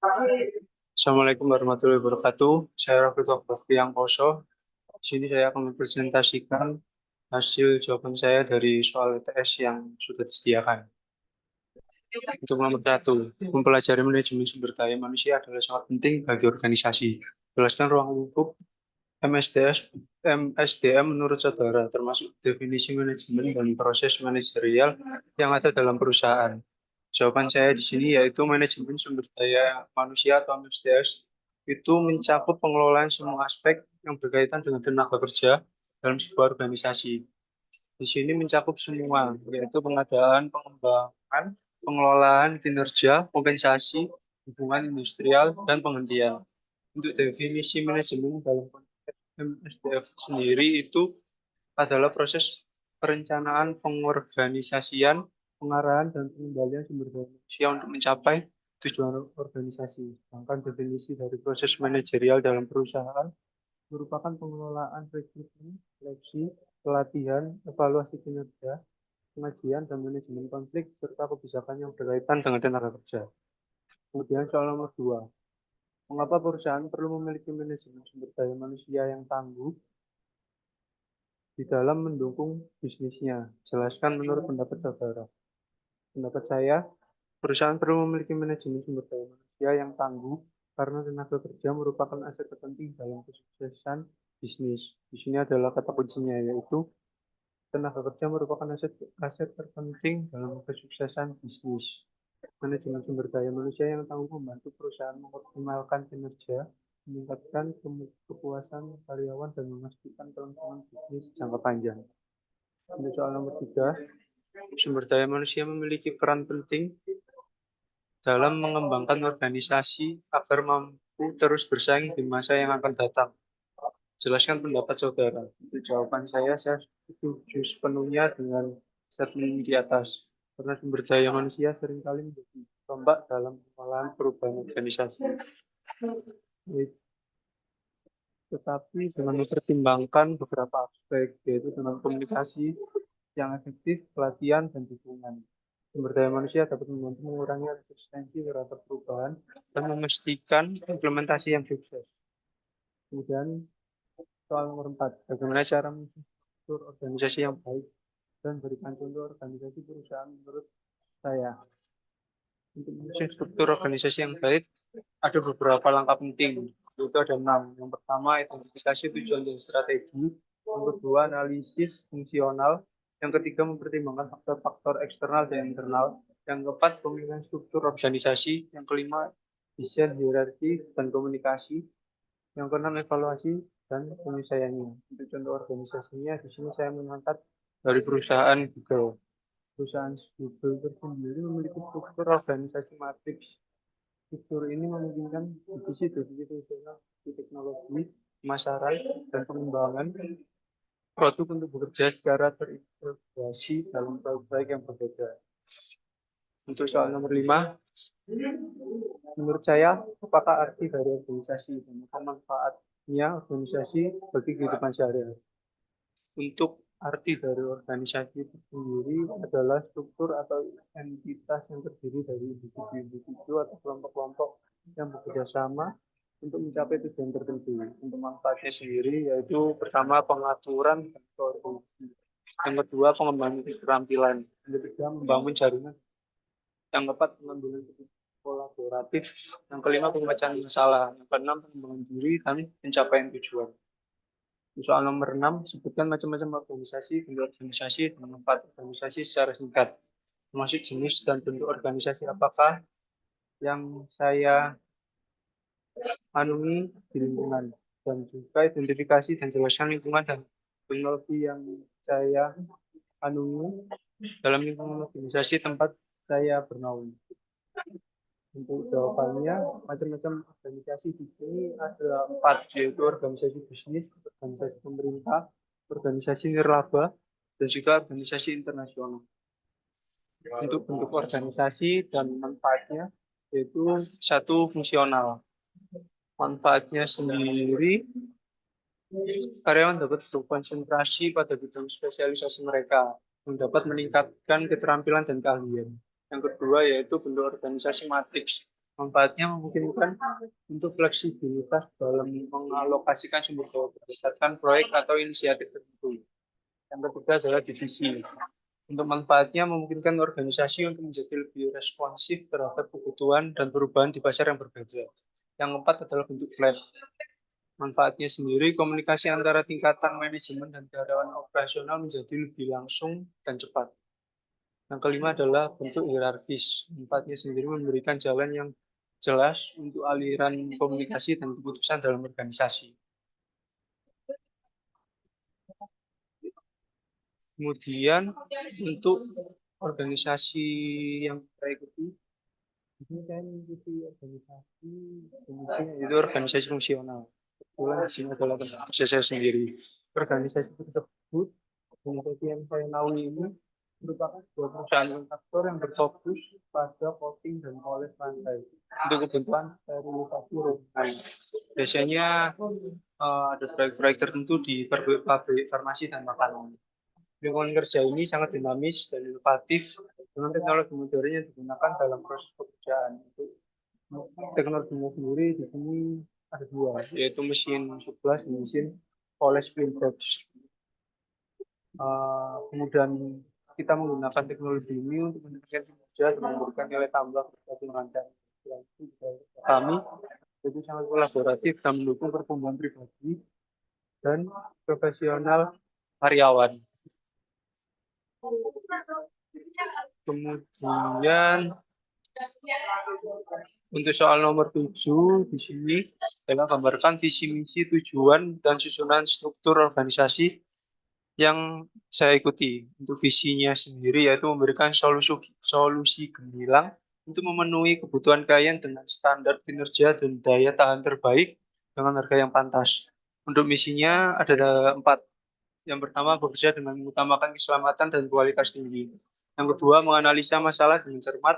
Assalamualaikum warahmatullahi wabarakatuh. Saya Raffi Bakriang Poso. Di sini saya akan mempresentasikan hasil jawaban saya dari soal TS yang sudah disediakan. Untuk nomor satu, mempelajari manajemen sumber daya manusia adalah sangat penting bagi organisasi. Jelaskan ruang lingkup MSDS, MSDM menurut saudara, termasuk definisi manajemen dan proses manajerial yang ada dalam perusahaan. Jawaban saya di sini yaitu manajemen sumber daya manusia atau MSDS itu mencakup pengelolaan semua aspek yang berkaitan dengan tenaga kerja dalam sebuah organisasi. Di sini mencakup semua, yaitu pengadaan, pengembangan, pengelolaan kinerja, kompensasi, hubungan industrial, dan penghentian. Untuk definisi manajemen dalam konteks MSDF sendiri itu adalah proses perencanaan, pengorganisasian, pengarahan, dan pengendalian sumber daya manusia untuk mencapai tujuan organisasi. Sedangkan definisi dari proses manajerial dalam perusahaan merupakan pengelolaan rekrutmen, seleksi, pelatihan, evaluasi kinerja, pengajian, dan manajemen konflik, serta kebijakan yang berkaitan dengan tenaga kerja. Kemudian soal nomor 2, mengapa perusahaan perlu memiliki manajemen sumber daya manusia yang tangguh di dalam mendukung bisnisnya? Jelaskan menurut pendapat saudara. Pendapat saya, perusahaan perlu memiliki manajemen sumber daya manusia yang tangguh karena tenaga kerja merupakan aset terpenting dalam kesuksesan bisnis. Di sini adalah kata kuncinya, yaitu tenaga kerja merupakan aset terpenting dalam kesuksesan bisnis. Manajemen sumber daya manusia yang tangguh membantu perusahaan mengoptimalkan kinerja, meningkatkan kepuasan karyawan, dan memastikan kelangsungan bisnis jangka panjang. Untuk soal nomor 3, sumber daya manusia memiliki peran penting dalam mengembangkan organisasi agar mampu terus bersaing di masa yang akan datang. Jelaskan pendapat saudara. Untuk jawaban saya setuju sepenuhnya dengan statement di atas. Karena sumber daya manusia seringkali menjadi tombak dalam pengelolaan perubahan organisasi. Tetapi dengan mempertimbangkan beberapa aspek, yaitu dengan komunikasi yang efektif, pelatihan, dan dukungan. Sumber daya manusia dapat membantu mengurangi resistensi terhadap perubahan dan memastikan implementasi yang sukses. Kemudian soal nomor 4, bagaimana cara menstruktur organisasi yang baik dan berikan contoh organisasi perusahaan menurut saya. Untuk menyusun struktur organisasi yang baik, ada beberapa langkah penting, yaitu ada 6. Yang pertama, identifikasi tujuan dan strategi. Yang kedua, analisis fungsional. Yang ketiga, mempertimbangkan faktor-faktor eksternal dan internal. Yang keempat, pemilihan struktur organisasi. Yang kelima, desain hierarki dan komunikasi. Yang keenam, evaluasi dan penyesuaiannya. Untuk contoh organisasinya, di sini saya mengangkat dari perusahaan Google. Perusahaan Google tersendiri memiliki struktur organisasi matriks. Struktur ini memungkinkan divisi-divisi fungsional di teknologi, pemasaran, dan pengembangan produk untuk bekerja secara terintegrasi dalam proyek yang berbeda. Untuk soal nomor 5, menurut saya, apakah arti dari organisasi dan manfaatnya organisasi bagi kehidupan sehari-hari? Untuk arti dari organisasi itu sendiri adalah struktur atau entitas yang terdiri dari individu-individu atau kelompok-kelompok yang bekerja sama untuk mencapai tujuan tertentu. Untuk manfaatnya sendiri yaitu pertama pengaturan dan koordinasi. Yang kedua pengembangan keterampilan. Yang ketiga membangun jaringan. Yang keempat pengambilan keputusan kolaboratif. Yang kelima pemecahan masalah. Yang keenam pengembangan diri dan pencapaian tujuan. Soal nomor 6, sebutkan macam-macam organisasi, bentuk organisasi, dan manfaat organisasi secara singkat. Termasuk jenis dan bentuk organisasi apakah yang saya anungi di lingkungan. Dan juga identifikasi dan jelaskan lingkungan dan teknologi yang saya anungi dalam lingkungan organisasi tempat saya bernaung. Untuk jawabannya, macam-macam organisasi di sini ada 4, yaitu organisasi bisnis, organisasi pemerintah, organisasi nirlaba, dan juga organisasi internasional. Untuk bentuk organisasi dan manfaatnya, yaitu 1, fungsional. Manfaatnya sendiri, karyawan dapat berkonsentrasi pada bidang spesialisasi mereka, yang dapat meningkatkan keterampilan dan keahlian. Yang kedua yaitu bentuk organisasi matriks, Manfaatnya memungkinkan untuk fleksibilitas dalam mengalokasikan sumber daya berdasarkan proyek atau inisiatif tertentu. Yang ketiga adalah divisi. Untuk manfaatnya memungkinkan organisasi untuk menjadi lebih responsif terhadap kebutuhan dan perubahan di pasar yang berbeda. Yang keempat adalah bentuk flat. Manfaatnya sendiri, komunikasi antara tingkatan manajemen dan karyawan operasional menjadi lebih langsung dan cepat. Yang kelima adalah bentuk hierarkis. Manfaatnya sendiri memberikan jalan yang jelas untuk aliran komunikasi dan keputusan dalam organisasi. Kemudian untuk organisasi yang saya ikuti, ini saya mengikuti organisasi itu organisasi fungsional. Kebetulan di sini adalah organisasi saya sendiri. Organisasi tersebut, organisasi yang saya naungi ini merupakan sebuah perusahaan kontraktor yang berfokus pada coating dan poles lantai untuk kebutuhan sterilisasi rumahan. Biasanya ada proyek-proyek tertentu di pabrik farmasi dan makanan. Lingkungan kerja ini sangat dinamis dan inovatif dengan teknologi modern yang digunakan dalam proses pekerjaan. Teknologinya sendiri di sini ada dua, yaitu mesin 11 dan mesin polish print press. Kemudian kita menggunakan teknologi ini untuk meningkatkan kinerja dan memberikan nilai tambah bagi pengantar. Kami itu sangat kolaboratif dan mendukung pertumbuhan pribadi dan profesional karyawan. Kemudian untuk soal nomor 7 di sini saya gambarkan visi misi, tujuan dan susunan struktur organisasi yang saya ikuti. Untuk visinya sendiri yaitu memberikan solusi gemilang untuk memenuhi kebutuhan klien dengan standar kinerja dan daya tahan terbaik dengan harga yang pantas. Untuk misinya ada 4. Yang pertama, bekerja dengan mengutamakan keselamatan dan kualitas tinggi. Yang kedua, menganalisa masalah dengan cermat.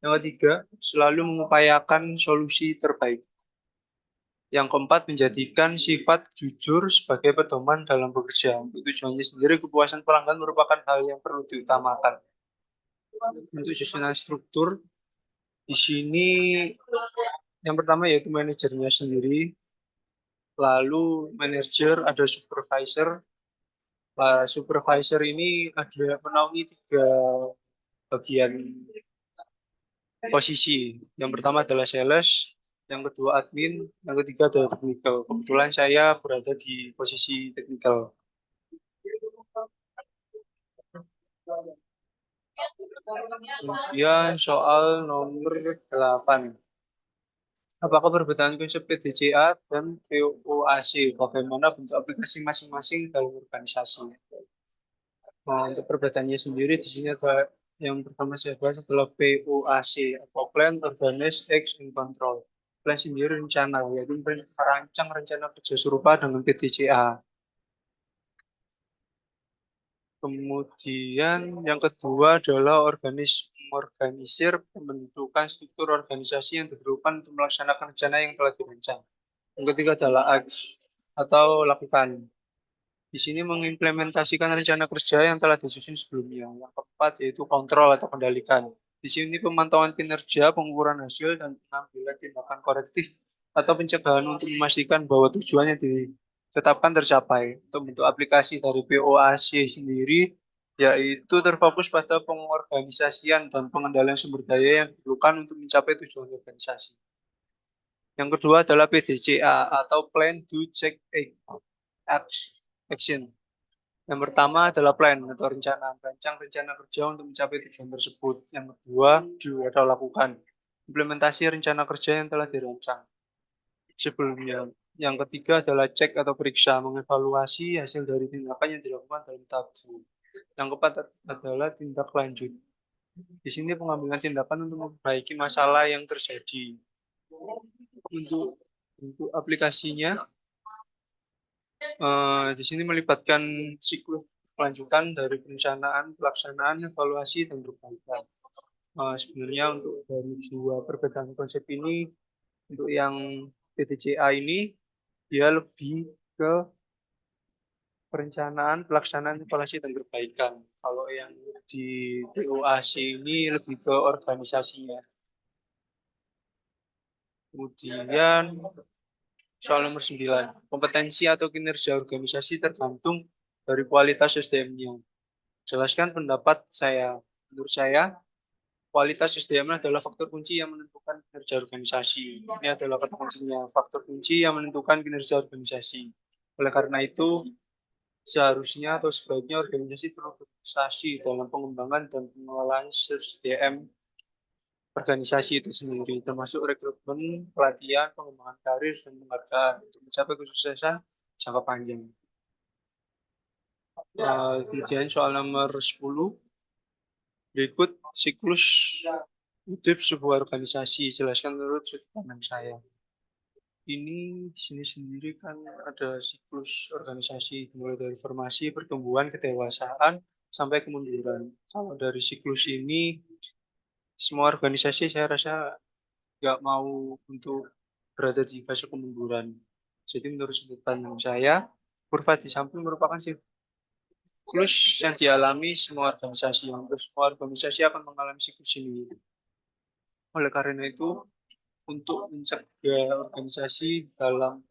Yang ketiga, selalu mengupayakan solusi terbaik. Yang keempat, menjadikan sifat jujur sebagai pedoman dalam bekerja. Untuk tujuannya sendiri, kepuasan pelanggan merupakan hal yang perlu diutamakan. Untuk susunan struktur, di sini yang pertama yaitu manajernya sendiri, lalu manajer, ada supervisor. Supervisor ini ada menaungi 3 bagian posisi. Yang pertama adalah sales, yang kedua admin, yang ketiga adalah technical. Kebetulan saya berada di posisi technical. Kemudian soal nomor 8. Apakah perbedaan konsep PDCA dan POAC? Bagaimana bentuk aplikasi masing-masing dalam organisasi? Nah, untuk perbedaannya sendiri di sini ada yang pertama saya bahas adalah POAC atau Plan, Organize, Act, and Control. Plan sendiri rencana, yaitu merancang rencana kerja serupa dengan PDCA. Kemudian yang kedua adalah organisir, pembentukan struktur organisasi yang diperlukan untuk melaksanakan rencana yang telah dirancang. Yang ketiga adalah act atau lakukan. Di sini mengimplementasikan rencana kerja yang telah disusun sebelumnya. Yang keempat yaitu kontrol atau kendalikan. Di sini pemantauan kinerja, pengukuran hasil, dan pengambilan tindakan korektif atau pencegahan untuk memastikan bahwa tujuan yang ditetapkan tercapai. Untuk bentuk aplikasi dari POAC sendiri, yaitu terfokus pada pengorganisasian dan pengendalian sumber daya yang diperlukan untuk mencapai tujuan organisasi. Yang kedua adalah PDCA atau Plan, Do, Check, Action. Yang pertama adalah plan atau rencana, merancang rencana kerja untuk mencapai tujuan tersebut. Yang kedua, do atau lakukan, implementasi rencana kerja yang telah dirancang sebelumnya. Yang ketiga adalah cek atau periksa, mengevaluasi hasil dari tindakan yang dilakukan dalam tahap 2. Yang keempat adalah tindak lanjut. Di sini pengambilan tindakan untuk memperbaiki masalah yang terjadi. Untuk aplikasinya, di sini melibatkan siklus kelanjutan dari perencanaan, pelaksanaan, evaluasi, dan perbaikan. Sebenarnya untuk dari 2 perbedaan konsep ini, untuk yang PDCA ini, dia lebih ke perencanaan, pelaksanaan, evaluasi, dan perbaikan. Kalau yang di POAC ini lebih ke organisasinya. Kemudian soal nomor 9, kompetensi atau kinerja organisasi tergantung dari kualitas SDM-nya. Jelaskan pendapat saya. Menurut saya, kualitas SDM adalah faktor kunci yang menentukan kinerja organisasi. Ini adalah kata kuncinya, faktor kunci yang menentukan kinerja organisasi. Oleh karena itu, seharusnya atau sebaiknya organisasi berinvestasi dalam pengembangan dan pengelolaan SDM organisasi itu sendiri, termasuk rekrutmen, pelatihan, pengembangan karir, dan penghargaan untuk mencapai kesuksesan jangka panjang. Kemudian soal nomor 10, berikut siklus hidup sebuah organisasi, jelaskan menurut sudut pandang saya. Ini di sini sendiri kan ada siklus organisasi, mulai dari formasi, pertumbuhan, kedewasaan, sampai kemunduran. Kalau dari siklus ini, semua organisasi saya rasa nggak mau untuk berada di fase kemunduran. Jadi menurut sudut pandang saya, kurva di samping merupakan siklus yang dialami semua organisasi. Semua organisasi akan mengalami siklus ini. Oleh karena itu, untuk mencegah organisasi dalam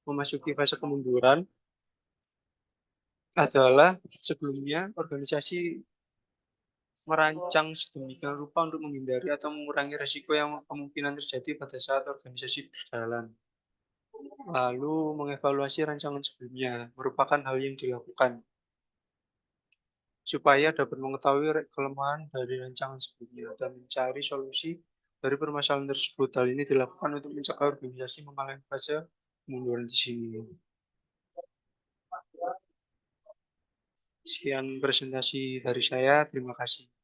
memasuki fase kemunduran adalah sebelumnya organisasi merancang sedemikian rupa untuk menghindari atau mengurangi risiko yang kemungkinan terjadi pada saat organisasi berjalan. Lalu mengevaluasi rancangan sebelumnya merupakan hal yang dilakukan supaya dapat mengetahui kelemahan dari rancangan sebelumnya dan mencari solusi dari permasalahan tersebut. Hal ini dilakukan untuk mencegah organisasi mengalami fase kemunduran di sini. Sekian presentasi dari saya. Terima kasih.